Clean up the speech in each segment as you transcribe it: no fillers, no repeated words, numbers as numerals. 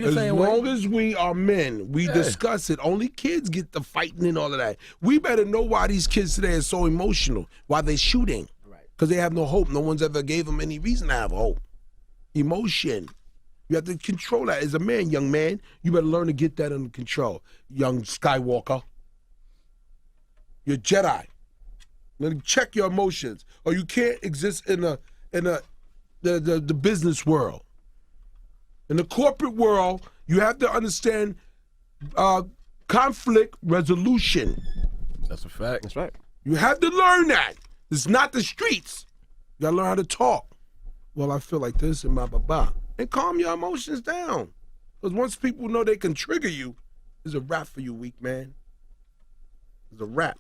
As long as we are men, we discuss it. Only kids get the fighting and all of that. We better know why these kids today are so emotional, why they're shooting. Because they have no hope. No one's ever gave them any reason to have hope. Emotion. You have to control that. As a man, young man, you better learn to get that under control. Young Skywalker. You're Jedi. Let me check your emotions. Or you can't exist in the business world. In the corporate world, you have to understand conflict resolution. That's a fact. That's right. You have to learn that. It's not the streets. You gotta learn how to talk. Well, I feel like this and blah, blah, blah. And calm your emotions down. Because once people know they can trigger you, it's a wrap for you, weak man. It's a wrap.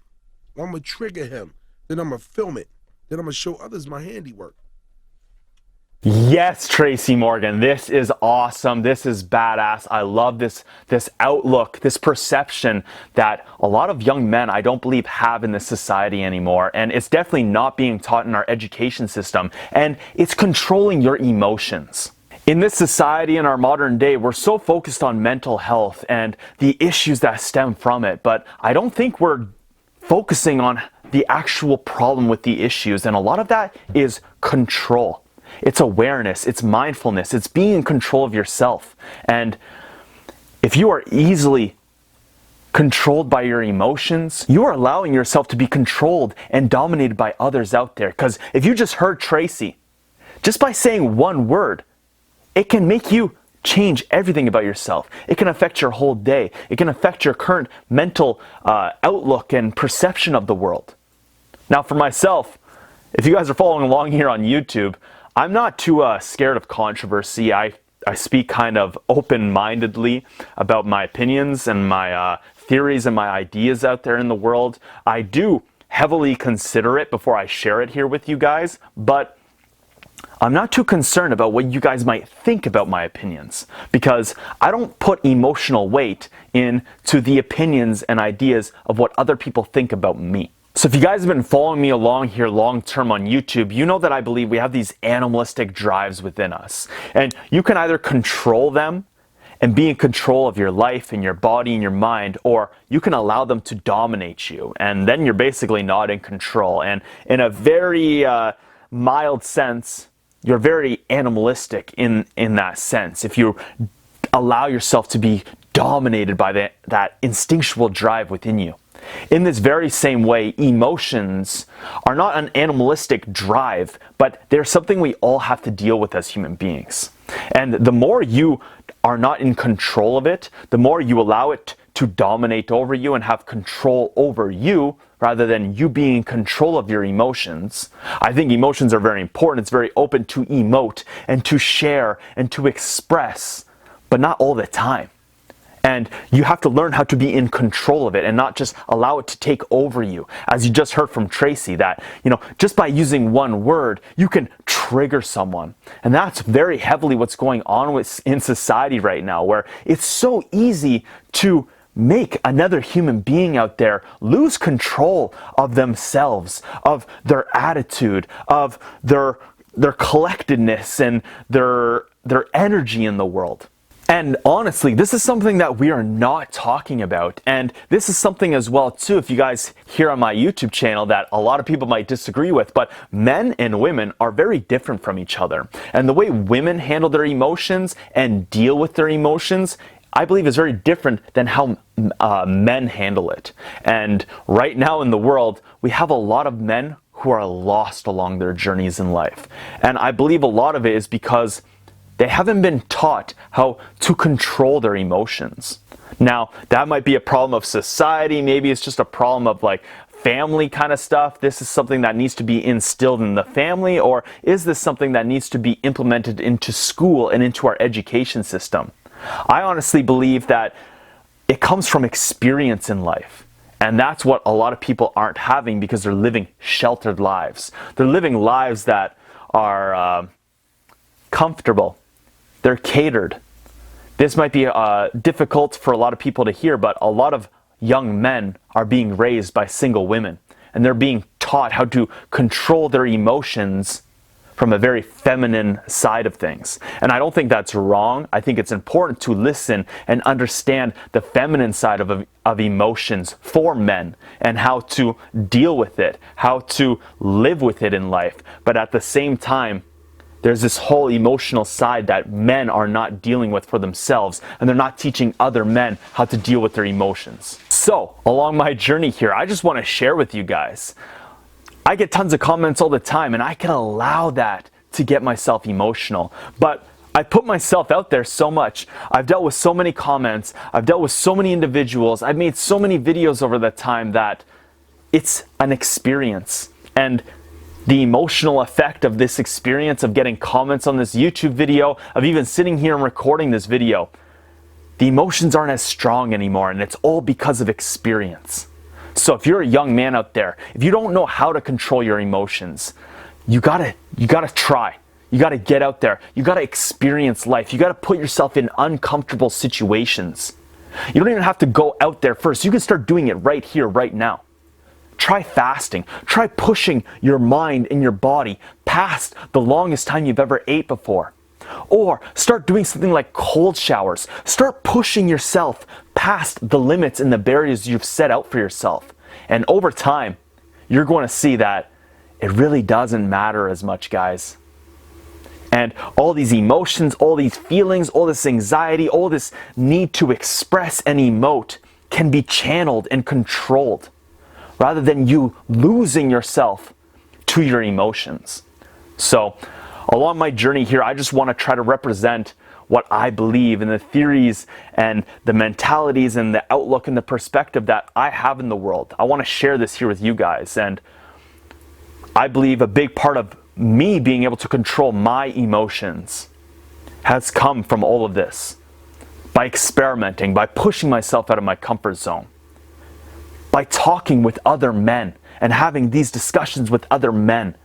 I'm gonna trigger him. Then I'm gonna film it. Then I'm gonna show others my handiwork. Yes, Tracy Morgan, this is awesome. This is badass. I love this outlook, this perception that a lot of young men, I don't believe, have in this society anymore. And it's definitely not being taught in our education system. And it's controlling your emotions. In this society, in our modern day, we're so focused on mental health and the issues that stem from it. But I don't think we're focusing on the actual problem with the issues. And a lot of that is control. It's awareness, it's mindfulness, it's being in control of yourself. And if you are easily controlled by your emotions, you are allowing yourself to be controlled and dominated by others out there. Because if you just heard Tracy, just by saying one word, it can make you change everything about yourself. It can affect your whole day. It can affect your current mental outlook and perception of the world. Now for myself, if you guys are following along here on YouTube, I'm not too scared of controversy. I speak kind of open-mindedly about my opinions and my theories and my ideas out there in the world. I do heavily consider it before I share it here with you guys, but I'm not too concerned about what you guys might think about my opinions, because I don't put emotional weight into the opinions and ideas of what other people think about me. So if you guys have been following me along here long term on YouTube, you know that I believe we have these animalistic drives within us. And you can either control them and be in control of your life and your body and your mind, or you can allow them to dominate you. And then you're basically not in control. And in a very mild sense, you're very animalistic in that sense. If you allow yourself to be dominated by that instinctual drive within you. In this very same way, emotions are not an animalistic drive, but they're something we all have to deal with as human beings. And the more you are not in control of it, the more you allow it to dominate over you and have control over you, rather than you being in control of your emotions. I think emotions are very important. It's very open to emote and to share and to express, but not all the time. And you have to learn how to be in control of it and not just allow it to take over you. As you just heard from Tracy, that, just by using one word, you can trigger someone. And that's very heavily what's going on in society right now, where it's so easy to make another human being out there lose control of themselves, of their attitude, of their collectedness and their energy in the world. And honestly, this is something that we are not talking about. And this is something as well, too, if you guys hear on my YouTube channel, that a lot of people might disagree with, but men and women are very different from each other. And the way women handle their emotions and deal with their emotions, I believe, is very different than how men handle it. And right now in the world, we have a lot of men who are lost along their journeys in life. And I believe a lot of it is because they haven't been taught how to control their emotions. Now, that might be a problem of society. Maybe it's just a problem of family kind of stuff. This is something that needs to be instilled in the family, or is this something that needs to be implemented into school and into our education system? I honestly believe that it comes from experience in life. And that's what a lot of people aren't having, because they're living sheltered lives. They're living lives that are comfortable. They're catered. This might be difficult for a lot of people to hear, but a lot of young men are being raised by single women, and they're being taught how to control their emotions from a very feminine side of things. And I don't think that's wrong. I think it's important to listen and understand the feminine side of emotions for men and how to deal with it, how to live with it in life. But at the same time, there's this whole emotional side that men are not dealing with for themselves, and they're not teaching other men how to deal with their emotions. So, along my journey here, I just want to share with you guys. I get tons of comments all the time, and I can allow that to get myself emotional. But I put myself out there so much. I've dealt with so many comments. I've dealt with so many individuals. I've made so many videos over the time that it's an experience. And the emotional effect of this experience of getting comments on this YouTube video, of even sitting here and recording this video, the emotions aren't as strong anymore, and it's all because of experience. So if you're a young man out there, if you don't know how to control your emotions, you gotta try. You gotta get out there. You gotta experience life. You gotta put yourself in uncomfortable situations. You don't even have to go out there first. You can start doing it right here, right now. Try fasting. Try pushing your mind and your body past the longest time you've ever ate before. Or start doing something like cold showers. Start pushing yourself past the limits and the barriers you've set out for yourself. And over time, you're going to see that it really doesn't matter as much, guys. And all these emotions, all these feelings, all this anxiety, all this need to express and emote can be channeled and controlled, rather than you losing yourself to your emotions. So, along my journey here, I just want to try to represent what I believe and the theories and the mentalities and the outlook and the perspective that I have in the world. I want to share this here with you guys. And I believe a big part of me being able to control my emotions has come from all of this. By experimenting, by pushing myself out of my comfort zone, by talking with other men and having these discussions with other men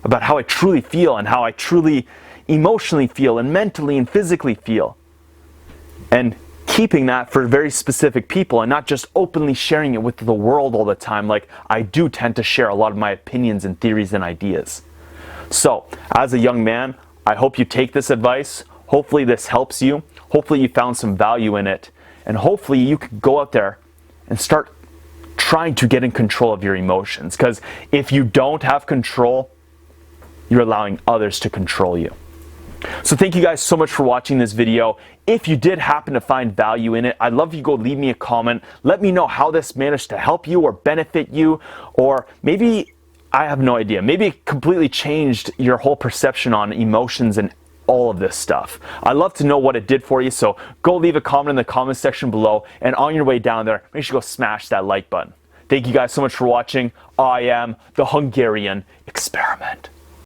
about how I truly feel and how I truly emotionally feel and mentally and physically feel. And keeping that for very specific people and not just openly sharing it with the world all the time, like I do tend to share a lot of my opinions and theories and ideas. So, as a young man, I hope you take this advice. Hopefully this helps you. Hopefully you found some value in it. And hopefully you can go out there and start trying to get in control of your emotions. Because if you don't have control, you're allowing others to control you. So thank you guys so much for watching this video. If you did happen to find value in it, I'd love if you go leave me a comment. Let me know how this managed to help you or benefit you, or maybe, I have no idea, maybe it completely changed your whole perception on emotions and all of this stuff. I'd love to know what it did for you, so go leave a comment in the comment section below, and on your way down there, make sure you go smash that like button. Thank you guys so much for watching. I am the Hungarian Experiment.